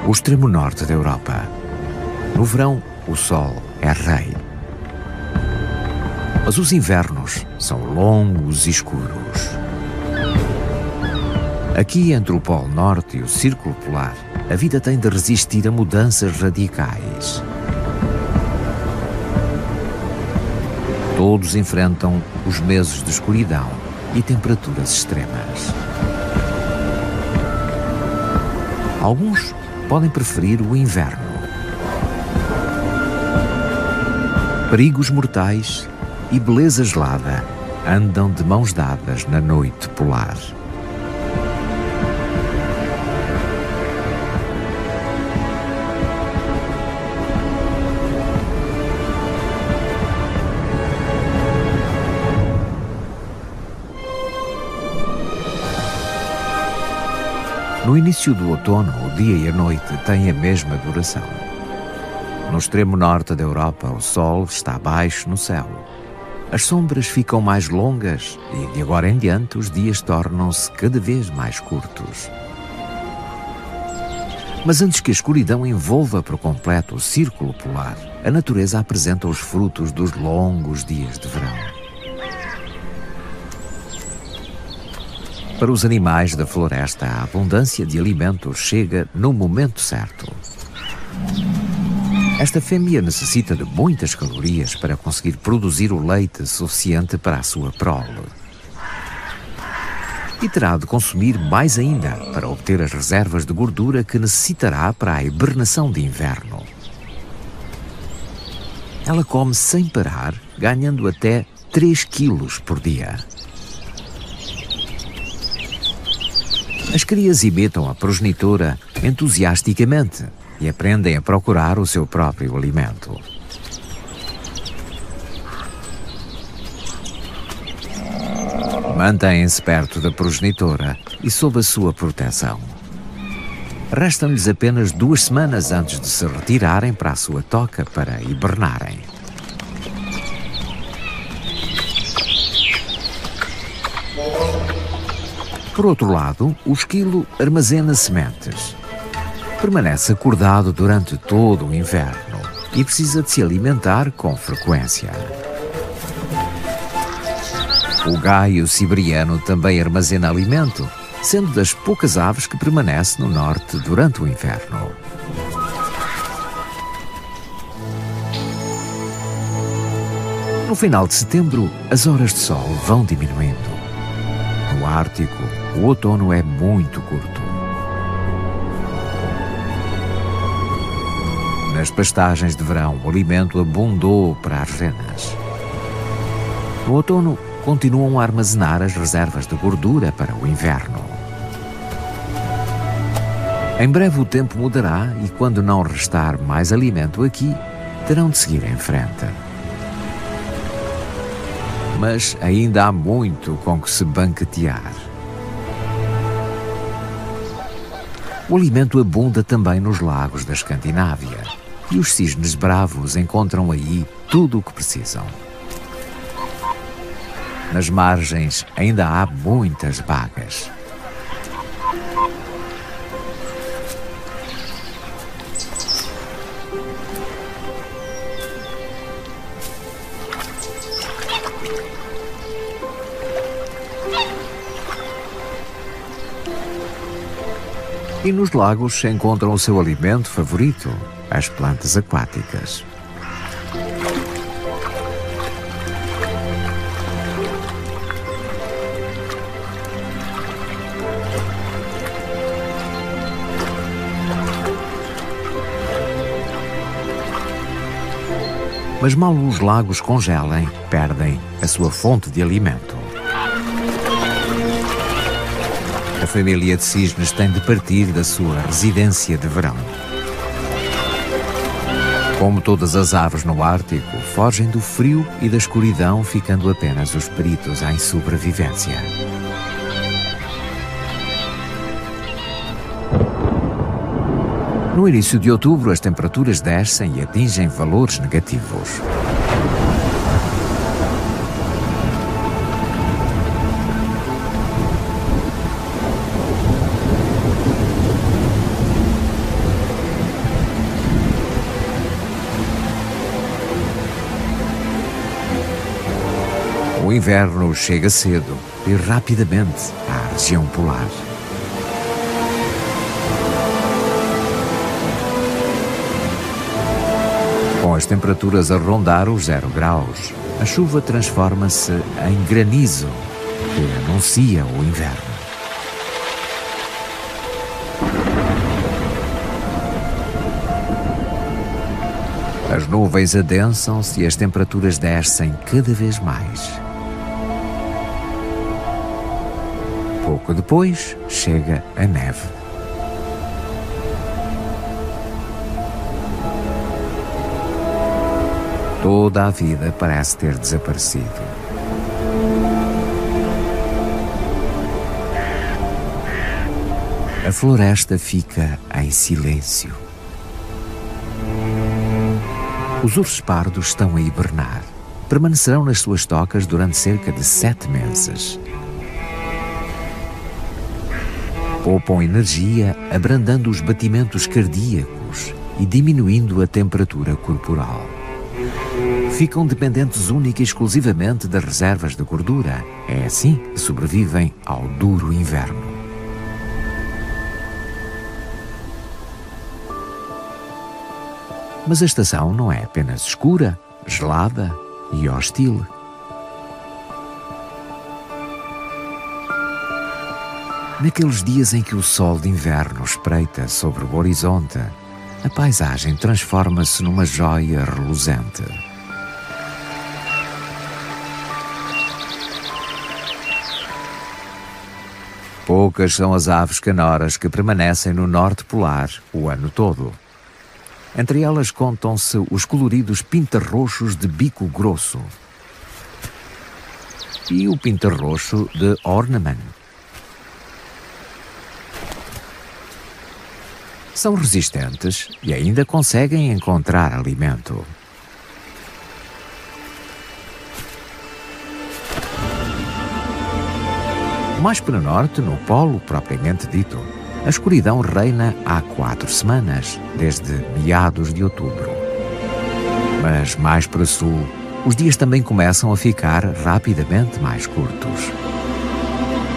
O extremo norte da Europa. No verão, o sol é rei. Mas os invernos são longos e escuros. Aqui, entre o Polo Norte e o Círculo Polar, a vida tem de resistir a mudanças radicais. Todos enfrentam os meses de escuridão e temperaturas extremas. Alguns podem preferir o inverno. Perigos mortais e beleza gelada andam de mãos dadas na noite polar. No início do outono, o dia e a noite têm a mesma duração. No extremo norte da Europa, o sol está baixo no céu. As sombras ficam mais longas e, de agora em diante, os dias tornam-se cada vez mais curtos. Mas antes que a escuridão envolva por completo o círculo polar, a natureza apresenta os frutos dos longos dias de verão. Para os animais da floresta, a abundância de alimentos chega no momento certo. Esta fêmea necessita de muitas calorias para conseguir produzir o leite suficiente para a sua prole. E terá de consumir mais ainda para obter as reservas de gordura que necessitará para a hibernação de inverno. Ela come sem parar, ganhando até 3 quilos por dia. As crias imitam a progenitora entusiasticamente e aprendem a procurar o seu próprio alimento. Mantêm-se perto da progenitora e sob a sua proteção. Restam-lhes apenas 2 semanas antes de se retirarem para a sua toca para hibernarem. Por outro lado, o esquilo armazena sementes. Permanece acordado durante todo o inverno e precisa de se alimentar com frequência. O gaio siberiano também armazena alimento, sendo das poucas aves que permanece no norte durante o inverno. No final de setembro, as horas de sol vão diminuindo. No Ártico, o outono é muito curto. Nas pastagens de verão, o alimento abundou para as renas. No outono, continuam a armazenar as reservas de gordura para o inverno. Em breve o tempo mudará e, quando não restar mais alimento aqui, terão de seguir em frente. Mas ainda há muito com que se banquetear. O alimento abunda também nos lagos da Escandinávia e os cisnes bravos encontram aí tudo o que precisam. Nas margens ainda há muitas bagas. E nos lagos se encontram o seu alimento favorito, as plantas aquáticas. Mas mal os lagos congelem, perdem a sua fonte de alimento. A família de cisnes tem de partir da sua residência de verão. Como todas as aves no Ártico, fogem do frio e da escuridão, ficando apenas os peritos em sobrevivência. No início de outubro, as temperaturas descem e atingem valores negativos. O inverno chega cedo e rapidamente à região polar. Com as temperaturas a rondar os 0 graus, a chuva transforma-se em granizo, que anuncia o inverno. As nuvens adensam-se e as temperaturas descem cada vez mais. Pouco depois, chega a neve. Toda a vida parece ter desaparecido. A floresta fica em silêncio. Os ursos pardos estão a hibernar. Permanecerão nas suas tocas durante cerca de 7 meses. Poupam energia, abrandando os batimentos cardíacos e diminuindo a temperatura corporal. Ficam dependentes única e exclusivamente das reservas de gordura. É assim que sobrevivem ao duro inverno. Mas a estação não é apenas escura, gelada e hostil. Naqueles dias em que o sol de inverno espreita sobre o horizonte, a paisagem transforma-se numa joia reluzente. Poucas são as aves canoras que permanecem no norte polar o ano todo. Entre elas contam-se os coloridos pintarroxos de bico grosso e o pintarroxo de Ornament. São resistentes e ainda conseguem encontrar alimento. Mais para o norte, no polo propriamente dito, a escuridão reina há 4 semanas, desde meados de outubro. Mas mais para o sul, os dias também começam a ficar rapidamente mais curtos.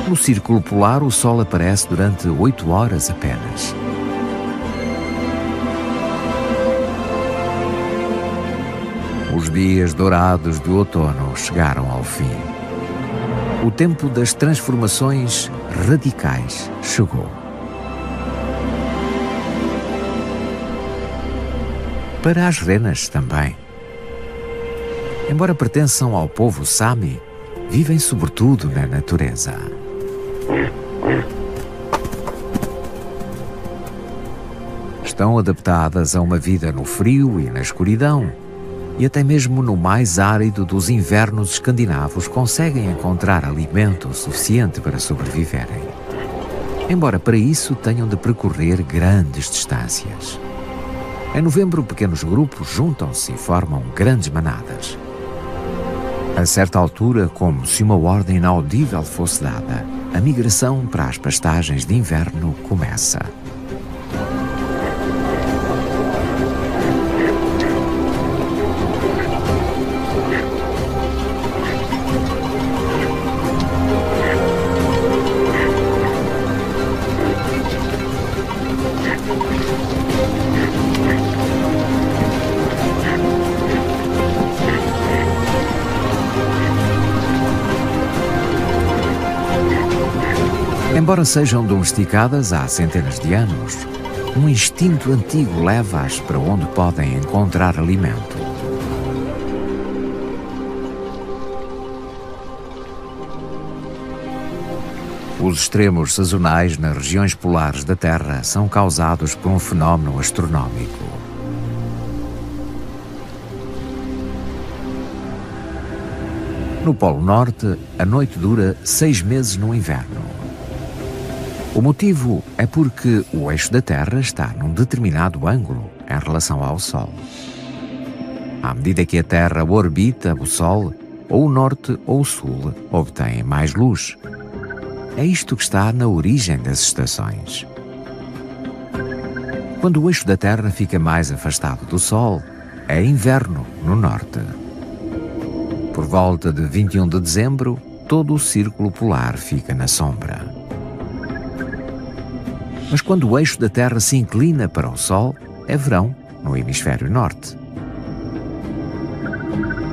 No círculo polar, o sol aparece durante 8 horas apenas. Os dias dourados do outono chegaram ao fim. O tempo das transformações radicais chegou. Para as renas também. Embora pertençam ao povo Sami, vivem sobretudo na natureza. Estão adaptadas a uma vida no frio e na escuridão, e até mesmo no mais árido dos invernos escandinavos conseguem encontrar alimento suficiente para sobreviverem. Embora para isso tenham de percorrer grandes distâncias. Em novembro, pequenos grupos juntam-se e formam grandes manadas. A certa altura, como se uma ordem inaudível fosse dada, a migração para as pastagens de inverno começa. Embora sejam domesticadas há centenas de anos, um instinto antigo leva-as para onde podem encontrar alimento. Os extremos sazonais nas regiões polares da Terra são causados por um fenómeno astronómico. No Polo Norte, a noite dura 6 meses no inverno. O motivo é porque o eixo da Terra está num determinado ângulo em relação ao Sol. À medida que a Terra orbita o Sol, ou o Norte ou o Sul obtêm mais luz. É isto que está na origem das estações. Quando o eixo da Terra fica mais afastado do Sol, é inverno no Norte. Por volta de 21 de dezembro, todo o círculo polar fica na sombra. Mas quando o eixo da Terra se inclina para o Sol, é verão no hemisfério norte.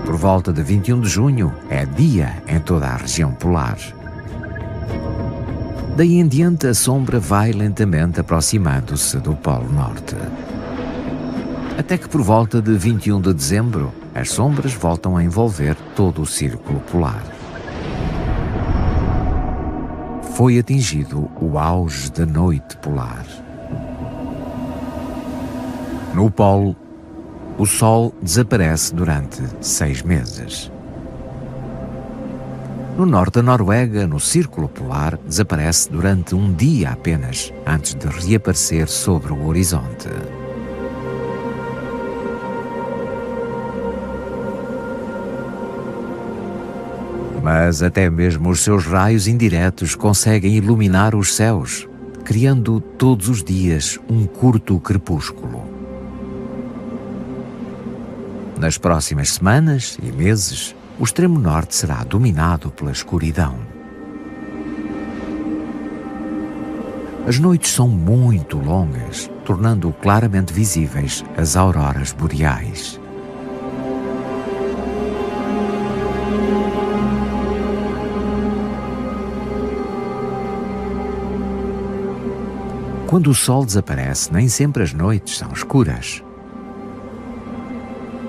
Por volta de 21 de junho, é dia em toda a região polar. Daí em diante, a sombra vai lentamente aproximando-se do Polo Norte. Até que por volta de 21 de dezembro, as sombras voltam a envolver todo o círculo polar. Foi atingido o auge da noite polar. No Polo, o Sol desaparece durante 6 meses. No norte da Noruega, no Círculo Polar, desaparece durante um dia apenas, antes de reaparecer sobre o horizonte. Mas até mesmo os seus raios indiretos conseguem iluminar os céus, criando todos os dias um curto crepúsculo. Nas próximas semanas e meses, o extremo norte será dominado pela escuridão. As noites são muito longas, tornando claramente visíveis as auroras boreais. Quando o Sol desaparece, nem sempre as noites são escuras.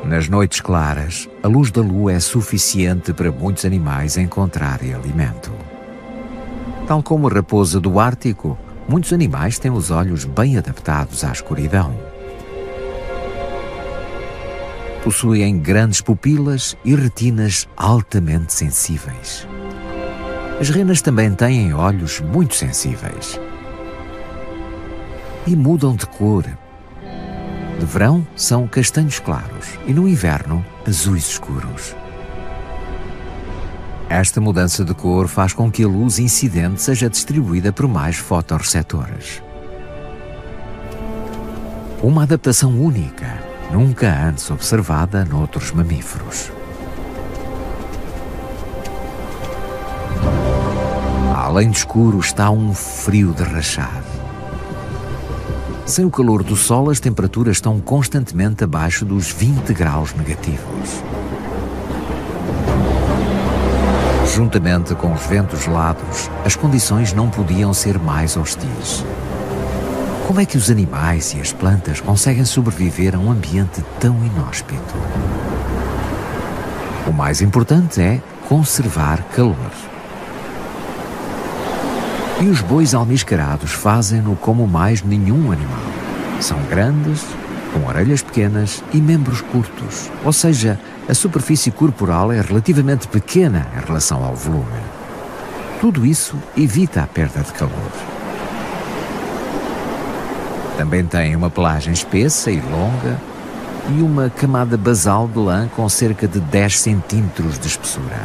Nas noites claras, a luz da lua é suficiente para muitos animais encontrarem alimento. Tal como a raposa do Ártico, muitos animais têm os olhos bem adaptados à escuridão. Possuem grandes pupilas e retinas altamente sensíveis. As renas também têm olhos muito sensíveis. E mudam de cor. De verão são castanhos claros e no inverno azuis escuros. Esta mudança de cor faz com que a luz incidente seja distribuída por mais fotorreceptores. Uma adaptação única, nunca antes observada noutros mamíferos. Além de escuro está um frio de rachar. Sem o calor do Sol, as temperaturas estão constantemente abaixo dos 20 graus negativos. Juntamente com os ventos gelados, as condições não podiam ser mais hostis. Como é que os animais e as plantas conseguem sobreviver a um ambiente tão inóspito? O mais importante é conservar calor. E os bois almiscarados fazem-no como mais nenhum animal. São grandes, com orelhas pequenas e membros curtos, ou seja, a superfície corporal é relativamente pequena em relação ao volume. Tudo isso evita a perda de calor. Também têm uma pelagem espessa e longa e uma camada basal de lã com cerca de 10 centímetros de espessura.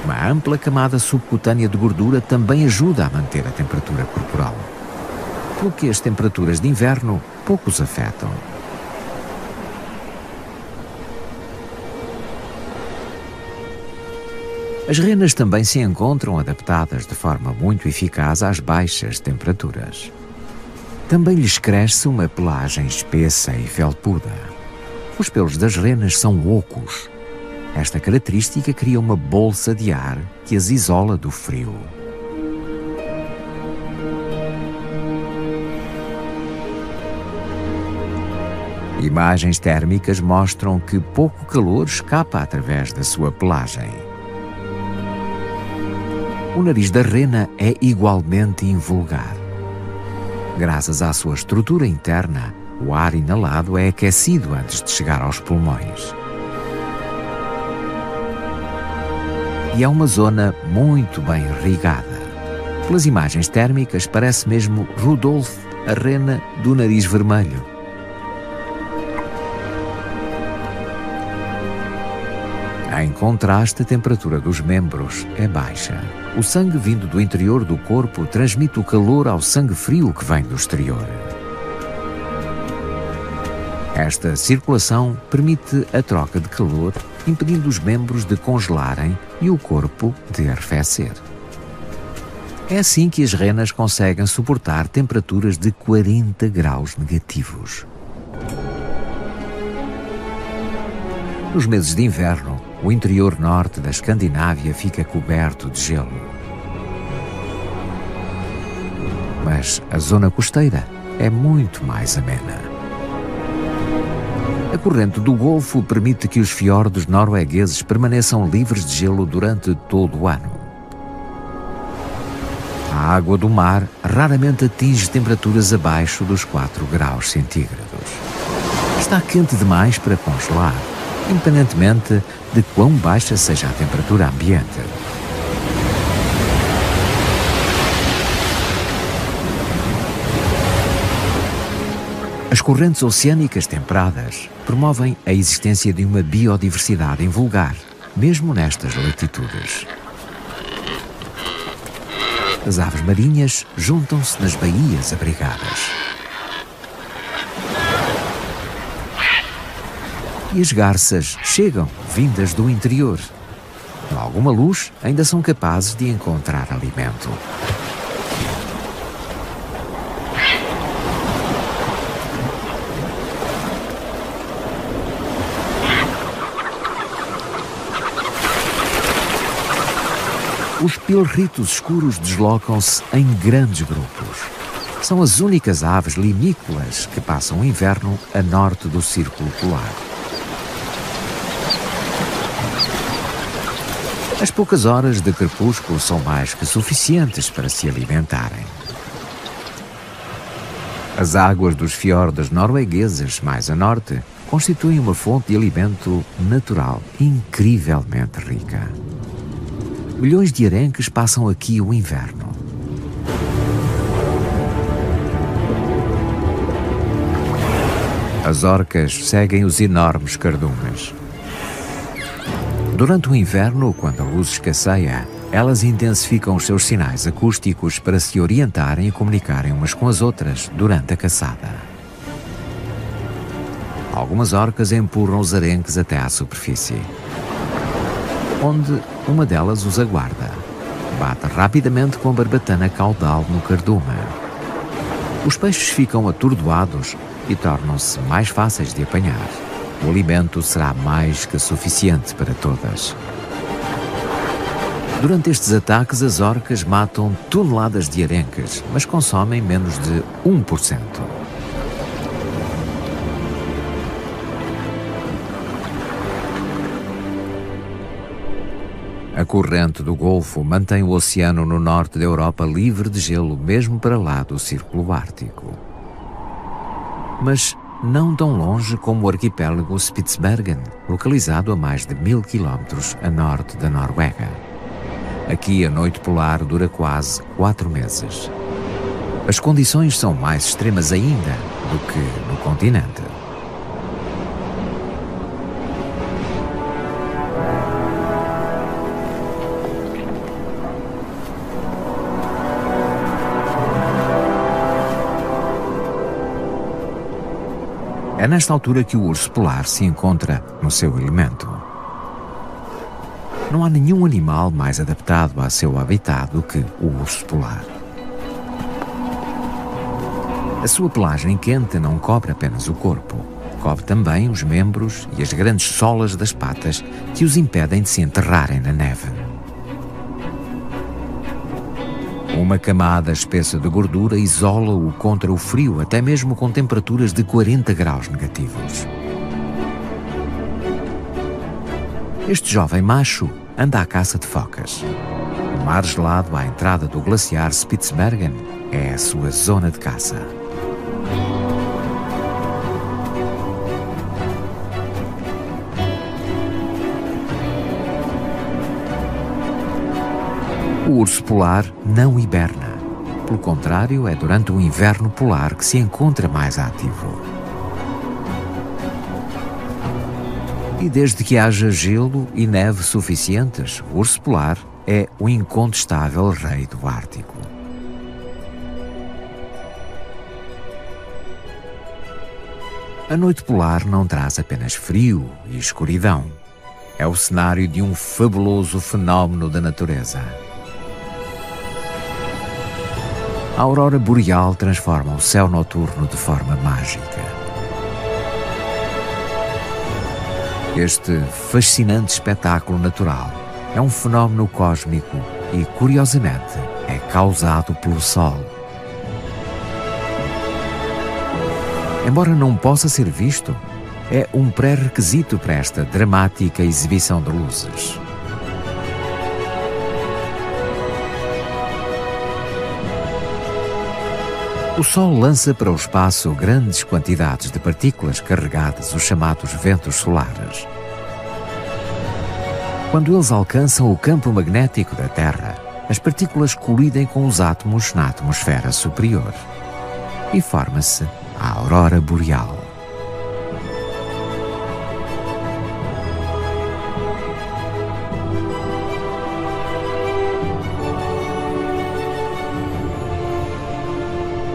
Uma ampla camada subcutânea de gordura também ajuda a manter a temperatura corporal, pelo que as temperaturas de inverno pouco os afetam. As renas também se encontram adaptadas de forma muito eficaz às baixas temperaturas. Também lhes cresce uma pelagem espessa e felpuda. Os pelos das renas são ocos. Esta característica cria uma bolsa de ar que as isola do frio. Imagens térmicas mostram que pouco calor escapa através da sua pelagem. O nariz da rena é igualmente invulgar. Graças à sua estrutura interna, o ar inalado é aquecido antes de chegar aos pulmões. E é uma zona muito bem irrigada. Pelas imagens térmicas, parece mesmo Rudolf, a rena do nariz vermelho. Em contraste, a temperatura dos membros é baixa. O sangue vindo do interior do corpo transmite o calor ao sangue frio que vem do exterior. Esta circulação permite a troca de calor, impedindo os membros de congelarem e o corpo de arrefecer. É assim que as renas conseguem suportar temperaturas de 40 graus negativos. Nos meses de inverno, o interior norte da Escandinávia fica coberto de gelo. Mas a zona costeira é muito mais amena. A corrente do Golfo permite que os fiordes noruegueses permaneçam livres de gelo durante todo o ano. A água do mar raramente atinge temperaturas abaixo dos 4 graus centígrados. Está quente demais para congelar, independentemente de quão baixa seja a temperatura ambiente. As correntes oceânicas temperadas promovem a existência de uma biodiversidade invulgar, mesmo nestas latitudes. As aves marinhas juntam-se nas baías abrigadas. E as garças chegam, vindas do interior. Com alguma luz, ainda são capazes de encontrar alimento. Os pilritos escuros deslocam-se em grandes grupos. São as únicas aves limícolas que passam o inverno a norte do Círculo Polar. As poucas horas de crepúsculo são mais que suficientes para se alimentarem. As águas dos fiordes noruegueses mais a norte constituem uma fonte de alimento natural incrivelmente rica. Milhões de arenques passam aqui o inverno. As orcas seguem os enormes cardumes. Durante o inverno, quando a luz escasseia, elas intensificam os seus sinais acústicos para se orientarem e comunicarem umas com as outras durante a caçada. Algumas orcas empurram os arenques até à superfície, onde uma delas os aguarda. Bate rapidamente com a barbatana caudal no cardume. Os peixes ficam atordoados e tornam-se mais fáceis de apanhar. O alimento será mais que suficiente para todas. Durante estes ataques, as orcas matam toneladas de arenques, mas consomem menos de 1%. A corrente do Golfo mantém o oceano no norte da Europa livre de gelo, mesmo para lá do Círculo Ártico. Mas não tão longe como o arquipélago Spitsbergen, localizado a mais de 1000 quilómetros a norte da Noruega. Aqui a noite polar dura quase 4 meses. As condições são mais extremas ainda do que no continente. É nesta altura que o urso polar se encontra no seu elemento. Não há nenhum animal mais adaptado a seu habitat do que o urso polar. A sua pelagem quente não cobre apenas o corpo, cobre também os membros e as grandes solas das patas que os impedem de se enterrarem na neve. Uma camada espessa de gordura isola-o contra o frio, até mesmo com temperaturas de 40 graus negativos. Este jovem macho anda à caça de focas. O mar gelado à entrada do glaciar Spitsbergen é a sua zona de caça. O urso polar não hiberna. Pelo contrário, é durante o inverno polar que se encontra mais ativo. E desde que haja gelo e neve suficientes, o urso polar é o incontestável rei do Ártico. A noite polar não traz apenas frio e escuridão. É o cenário de um fabuloso fenómeno da natureza. A aurora boreal transforma o céu noturno de forma mágica. Este fascinante espetáculo natural é um fenómeno cósmico e, curiosamente, é causado pelo Sol. Embora não possa ser visto, é um pré-requisito para esta dramática exibição de luzes. O Sol lança para o espaço grandes quantidades de partículas carregadas, os chamados ventos solares. Quando eles alcançam o campo magnético da Terra, as partículas colidem com os átomos na atmosfera superior e forma-se a aurora boreal.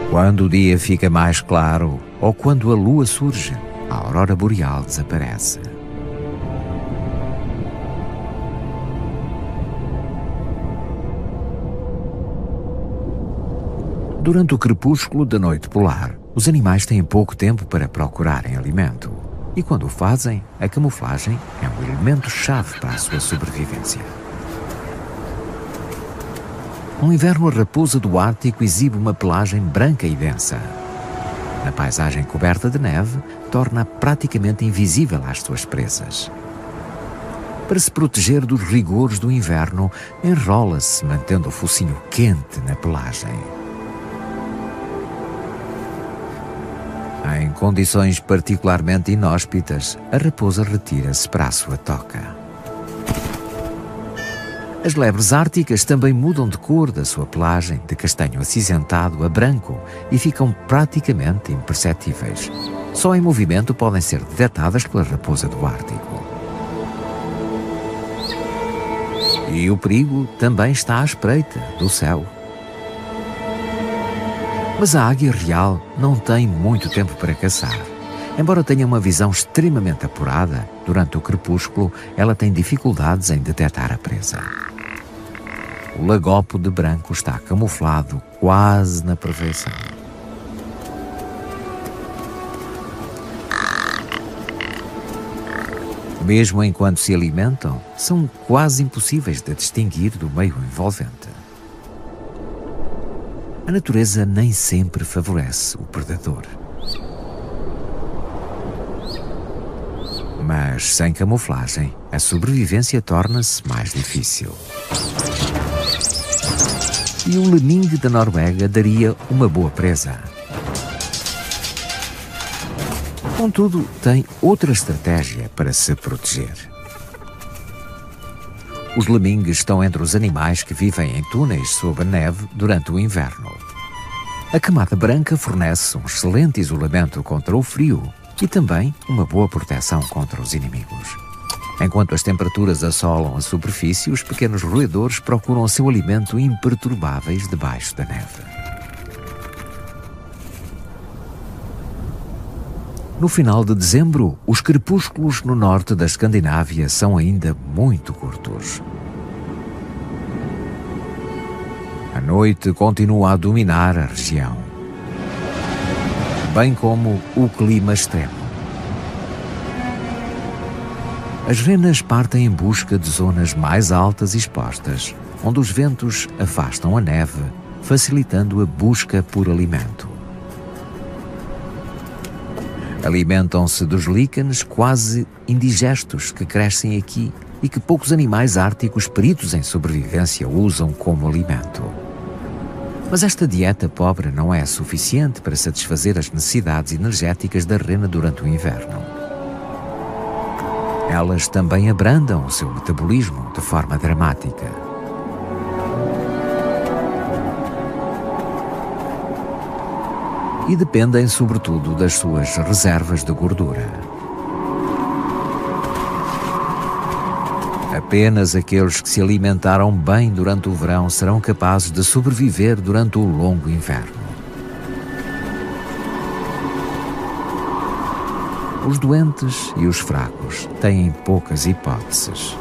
Quando o dia fica mais claro ou quando a lua surge, a aurora boreal desaparece. Durante o crepúsculo da noite polar, os animais têm pouco tempo para procurarem alimento. E quando o fazem, a camuflagem é um elemento-chave para a sua sobrevivência. No inverno, a raposa do Ártico exibe uma pelagem branca e densa. Na paisagem coberta de neve, torna-a praticamente invisível às suas presas. Para se proteger dos rigores do inverno, enrola-se mantendo o focinho quente na pelagem. Em condições particularmente inóspitas, a raposa retira-se para a sua toca. As lebres árticas também mudam de cor da sua pelagem, de castanho acinzentado a branco, e ficam praticamente imperceptíveis. Só em movimento podem ser detectadas pela raposa do Ártico. E o perigo também está à espreita do céu. Mas a águia real não tem muito tempo para caçar. Embora tenha uma visão extremamente apurada, durante o crepúsculo ela tem dificuldades em detectar a presa. O lagopo de branco está camuflado quase na perfeição. Mesmo enquanto se alimentam, são quase impossíveis de distinguir do meio envolvente. A natureza nem sempre favorece o predador. Mas sem camuflagem, a sobrevivência torna-se mais difícil. E o lemingue da Noruega daria uma boa presa. Contudo, tem outra estratégia para se proteger. Os lemingues estão entre os animais que vivem em túneis sob a neve durante o inverno. A camada branca fornece um excelente isolamento contra o frio e também uma boa proteção contra os inimigos. Enquanto as temperaturas assolam a superfície, os pequenos roedores procuram seu alimento imperturbáveis debaixo da neve. No final de dezembro, os crepúsculos no norte da Escandinávia são ainda muito curtos. A noite continua a dominar a região, bem como o clima extremo. As renas partem em busca de zonas mais altas e expostas, onde os ventos afastam a neve, facilitando a busca por alimento. Alimentam-se dos líquenes quase indigestos que crescem aqui e que poucos animais árticos peritos em sobrevivência usam como alimento. Mas esta dieta pobre não é suficiente para satisfazer as necessidades energéticas da rena durante o inverno. Elas também abrandam o seu metabolismo de forma dramática. E dependem sobretudo das suas reservas de gordura. Apenas aqueles que se alimentaram bem durante o verão serão capazes de sobreviver durante o longo inverno. Os doentes e os fracos têm poucas hipóteses.